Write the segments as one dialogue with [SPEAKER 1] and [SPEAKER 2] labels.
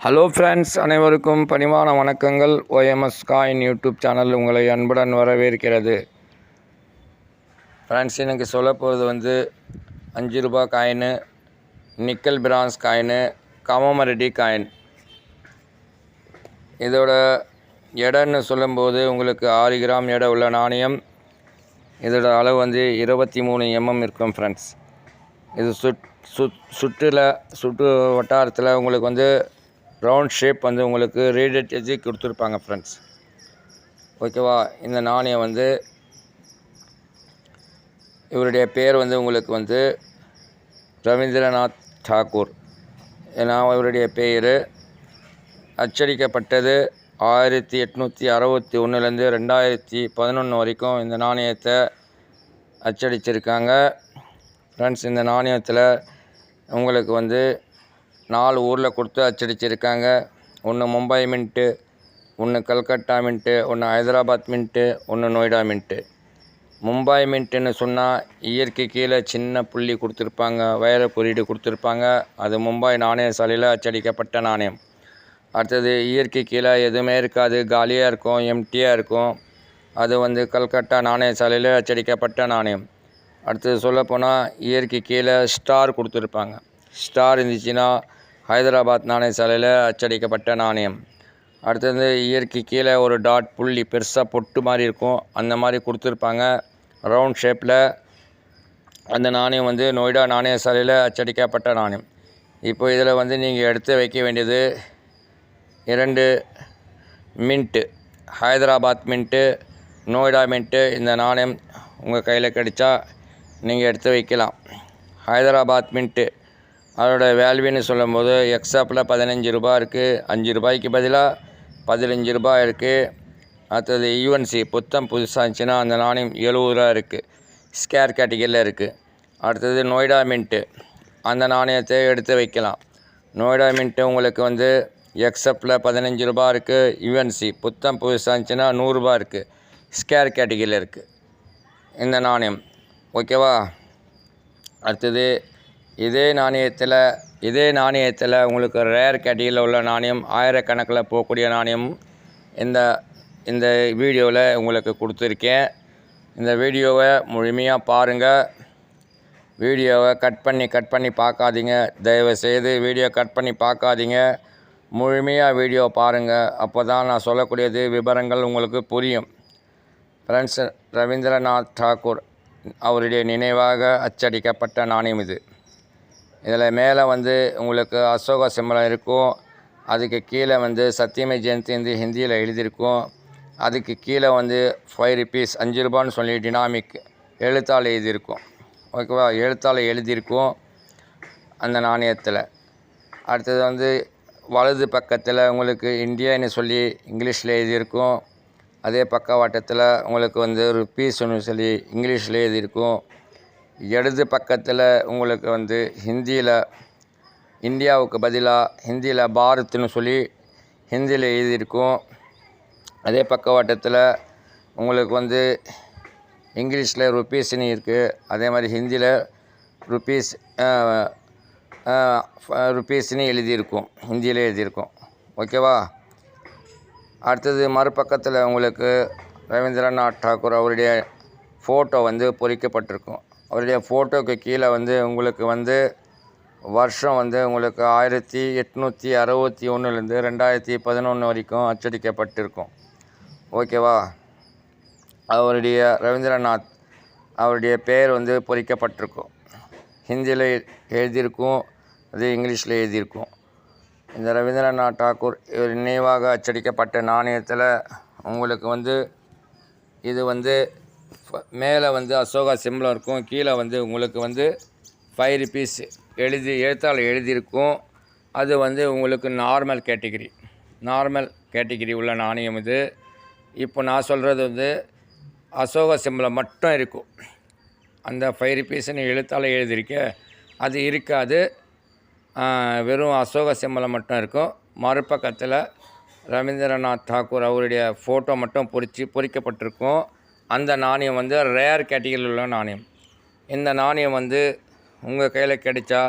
[SPEAKER 1] Hello friends, அனைவருக்கும் பணிவான வணக்கங்கள். OMS காயின் யூடியூப் சேனல் உங்களை அன்புடன் வரவேற்கிறது. ஃப்ரெண்ட்ஸ், எனக்கு சொல்ல போகிறது ₹5 காயினு, நிக்கல் பிரான்ஸ் காயினு, கமோமரடி காயின். இதோட எடைன்னு சொல்லும்போது உங்களுக்கு 6 கிராம் எடை உள்ள நாணயம். இதோட அளவு 23 mm இருக்கும் ஃப்ரெண்ட்ஸ். இது சுற்று வட்டாரத்தில் உங்களுக்கு ரவுண்ட் ஷேப் உங்களுக்கு ரேடியட் எட்ஜ் கொடுத்துருப்பாங்க ஃப்ரெண்ட்ஸ். ஓகேவா? இந்த நாணயம் இவருடைய பேர் உங்களுக்கு ரவீந்திரநாத் தாக்கூர். ஏன்னா இவருடைய பேர் அச்சடிக்கப்பட்டது 1861 2011 வரைக்கும் இந்த நாணயத்தை அச்சடிச்சிருக்காங்க ஃப்ரெண்ட்ஸ். இந்த நாணயத்தில் உங்களுக்கு 4 ஊரில் கொடுத்து அச்சடிச்சிருக்காங்க. ஒன்று மும்பை மின்ட்டு, ஒன்று கல்கட்டா மின்ட்டு, ஒன்று ஹைதராபாத் மின்ட்டு, ஒன்று நொய்டா மின்ட்டு. மும்பை மின்ட்டுன்னு சொன்னால் இயற்கை கீழே சின்ன புள்ளி கொடுத்துருப்பாங்க, வைர குறியீடு கொடுத்துருப்பாங்க. அது மும்பை நாணய சாலையில் அச்சடிக்கப்பட்ட நாணயம். அடுத்தது இயற்கை கீழே எதுவுமே இருக்காது, காலியாக இருக்கும், எம்டியாக இருக்கும். அது கல்கட்டா நாணய சாலையில் அச்சடிக்கப்பட்ட நாணயம். அடுத்தது சொல்லப்போனால் இயற்கை கீழே ஸ்டார் கொடுத்துருப்பாங்க. ஸ்டார் இருந்துச்சுன்னா ஹைதராபாத் நாணய சாலையில் அச்சடிக்கப்பட்ட நாணயம். அடுத்தது இயற்கை கீழே ஒரு டாட் புள்ளி பெருசாக பொட்டு மாதிரி இருக்கும், அந்த மாதிரி கொடுத்துருப்பாங்க ரவுண்ட் ஷேப்பில். அந்த நாணயம் நொய்டா நாணய சாலையில் அச்சடிக்கப்பட்ட நாணயம். இப்போ இதில் நீங்கள் எடுத்து வைக்க வேண்டியது 2 mint, Hyderabad mint, Noida mint. இந்த நாணயம் உங்கள் கையில் கிடைச்சா நீங்கள் எடுத்து வைக்கலாம். ஹைதராபாத் மின்ட்டு அதோட வேல்யூன்னு சொல்லும்போது எக்ஸாப்பில் ₹15 இருக்குது, ₹5 பதிலாக ₹15 இருக்குது. அடுத்தது UNC புத்தம் புதுசாக இருந்துச்சுன்னா அந்த நாணயம் ₹70 இருக்குது, ஸ்கேர் கேட்டகரியில் இருக்குது. அடுத்தது நொய்டா மின்ட்டு, அந்த நாணயத்தை எடுத்து வைக்கலாம். நொய்டா மின்ட்டு உங்களுக்கு எக்ஸாப்பில் ₹15 இருக்குது, UNC புத்தம் புதுசாக இருந்துச்சுன்னா ₹100 இருக்குது, ஸ்கேர் கேட்டகரியில் இருக்குது இந்த நாணயம். ஓகேவா? அடுத்தது இதே நாணயத்தில் உங்களுக்கு ரேர் கேட்டகரியில் உள்ள நாணயம், ஆயிரக்கணக்கில் போகக்கூடிய நாணயம் இந்த வீடியோவில் உங்களுக்கு கொடுத்துருக்கேன். இந்த வீடியோவை முழுமையாக பாருங்கள். வீடியோவை கட் பண்ணி பார்க்காதீங்க. தயவுசெய்து வீடியோ கட் பண்ணி பார்க்காதீங்க, முழுமையாக வீடியோ பாருங்கள். அப்போ தான் நான் சொல்லக்கூடியது விவரங்கள் உங்களுக்கு புரியும். ஃப்ரெண்ட்ஸ், ரவீந்திரநாத் தாக்கூர் அவருடைய நினைவாக அச்சடிக்கப்பட்ட நாணயம் இது. இதில் மேலே உங்களுக்கு அசோகா சிம்பலம் இருக்கும். அதுக்கு கீழே சத்தியமே ஜெயந்தி ஹிந்தியில் எழுதியிருக்கும். அதுக்கு கீழே ₹5 ₹5 சொல்லி டினாமிக் எழுத்தால் எழுதியிருக்கும். ஓகேவா? எழுத்தால் எழுதியிருக்கும் அந்த நாணயத்தில். அடுத்தது வலது பக்கத்தில் உங்களுக்கு இந்தியான்னு சொல்லி இங்கிலீஷில் எழுதியிருக்கும். அதே பக்கவாட்டத்தில் உங்களுக்கு ₹1 சொல்லி இங்கிலீஷில் எழுதியிருக்கும். இடது பக்கத்தில் உங்களுக்கு ஹிந்தியில் இந்தியாவுக்கு பதிலாக ஹிந்தியில் பாரத்னு சொல்லி ஹிந்தியில் எழுதியிருக்கும். அதே பக்கவாட்டத்தில் உங்களுக்கு இங்கிலீஷில் ₹ன்னு இருக்குது. அதே மாதிரி ஹிந்தியில் ருபீஸ்ன்னு எழுதியிருக்கும், ஹிந்தியில் எழுதியிருக்கும். ஓகேவா? அடுத்தது மறுபக்கத்தில் உங்களுக்கு ரவீந்திரநாத் தாக்கூர் அவருடைய ஃபோட்டோ பொறிக்கப்பட்டிருக்கும். அவருடைய ஃபோட்டோவுக்கு கீழே உங்களுக்கு வருஷம் உங்களுக்கு 1861 2011 வரைக்கும் அச்சடிக்கப்பட்டிருக்கும். ஓகேவா? ரவீந்திரநாத் அவருடைய பெயர் பொறிக்கப்பட்டிருக்கும். ஹிந்தியில் எழுதியிருக்கும், அது இங்கிலீஷில் எழுதியிருக்கும். இந்த ரவீந்திரநாத் தாக்கூர் இவர் நினைவாக அச்சடிக்கப்பட்ட நாணயத்தில் உங்களுக்கு இது மேலே அசோகா சிம்பலம் இருக்கும். கீழே உங்களுக்கு ₹5 எழுத்தால் எழுதியிருக்கும். அது உங்களுக்கு நார்மல் கேட்டகிரி உள்ள நாணயம் இது. இப்போ நான் சொல்கிறது அசோகா சிம்பலம் மட்டும் இருக்கும். அந்த ₹5ன்னு எழுத்தால் எழுதியிருக்க அது இருக்காது, வெறும் அசோகா சிம்பலம் மட்டும் இருக்கும். மறுபக்கத்தில் ரவீந்திரநாத் தாக்கூர் அவருடைய ஃபோட்டோ மட்டும் பொறிக்கப்பட்டிருக்கும். அந்த நாணயம் ரேர் கேட்டகரியில் உள்ள நாணயம். இந்த நாணயம் உங்கள் கையில் கிடைச்சா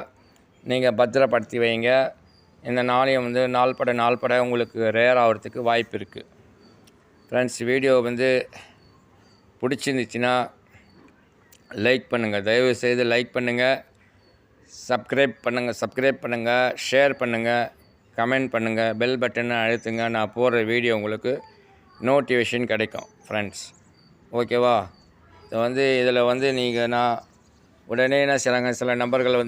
[SPEAKER 1] நீங்கள் பத்திரப்படுத்தி வைங்க. இந்த நாணயம் வந்து நாள்பட உங்களுக்கு ரேர் ஆகிறதுக்கு வாய்ப்பு இருக்குது. ஃப்ரெண்ட்ஸ், வீடியோ வந்து பிடிச்சிருந்துச்சின்னா லைக் பண்ணுங்கள், தயவுசெய்து லைக் பண்ணுங்கள், சப்ஸ்கிரைப் பண்ணுங்கள், ஷேர் பண்ணுங்கள், கமெண்ட் பண்ணுங்கள், பெல் பட்டனை அழுத்துங்க. நான் போடுற வீடியோ உங்களுக்கு நோட்டிஃபிகேஷன் கிடைக்கும் ஃப்ரெண்ட்ஸ். ஓகேவா? இதில் நான் உடனே சில நம்பர்கள்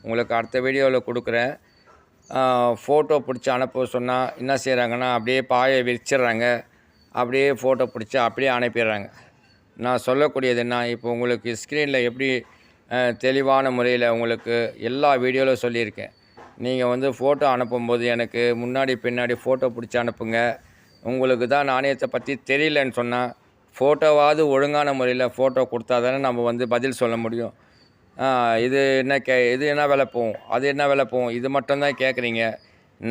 [SPEAKER 1] உங்களுக்கு அடுத்த வீடியோவில் கொடுக்குறேன். ஃபோட்டோ பிடிச்சி அனுப்ப சொன்னால் என்ன செய்கிறாங்கன்னா, அப்படியே பாயை விரிச்சிடுறாங்க, அப்படியே ஃபோட்டோ பிடிச்சி அப்படியே அனுப்பிடுறாங்க. நான் சொல்லக்கூடியது என்ன, இப்போ உங்களுக்கு ஸ்க்ரீனில் எப்படி தெளிவான முறையில் உங்களுக்கு எல்லா வீடியோவில் சொல்லியிருக்கேன். நீங்கள் ஃபோட்டோ அனுப்பும்போது எனக்கு முன்னாடி பின்னாடி ஃபோட்டோ பிடிச்சி அனுப்புங்க. உங்களுக்கு தான் நாணயத்தை பற்றி தெரியலன்னு சொன்னால் ஃபோட்டோவாவது ஒழுங்கான முறையில் ஃபோட்டோ கொடுத்தா தானே நம்ம பதில் சொல்ல முடியும். இது என்ன விலை போகும், அது என்ன விலை போகும், இது மட்டும்தான் கேட்குறீங்க.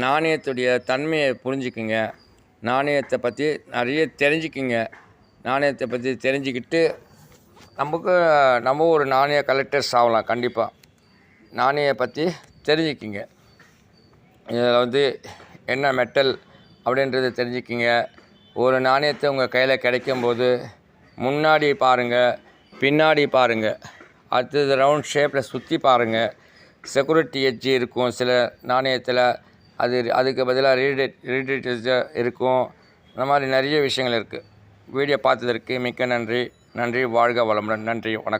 [SPEAKER 1] நாணயத்துடைய தன்மையை புரிஞ்சுக்குங்க, நாணயத்தை பற்றி நிறைய தெரிஞ்சுக்குங்க. நாணயத்தை பற்றி தெரிஞ்சுக்கிட்டு நம்ம ஒரு நாணய கலெக்டர்ஸ் ஆகலாம். கண்டிப்பாக நாணய பற்றி தெரிஞ்சுக்கிங்க. இதில் என்ன மெட்டல் அப்படின்றது தெரிஞ்சுக்கிங்க. ஒரு நாணயத்தை உங்கள் கையில் கிடைக்கும்போது முன்னாடி பாருங்கள், பின்னாடி பாருங்கள், அடுத்தது ரவுண்ட் ஷேப்பில் சுற்றி பாருங்கள். செக்யூரிட்டி எட்ஜ் இருக்கும் சில நாணயத்தில், அதுக்கு பதிலாக ரீடேட் இருக்கும். அந்த மாதிரி நிறைய விஷயங்கள் இருக்குது. வீடியோ பார்த்ததற்கு மிக்க நன்றி. வாழ்க வளமுடன். நன்றி, வணக்கம்.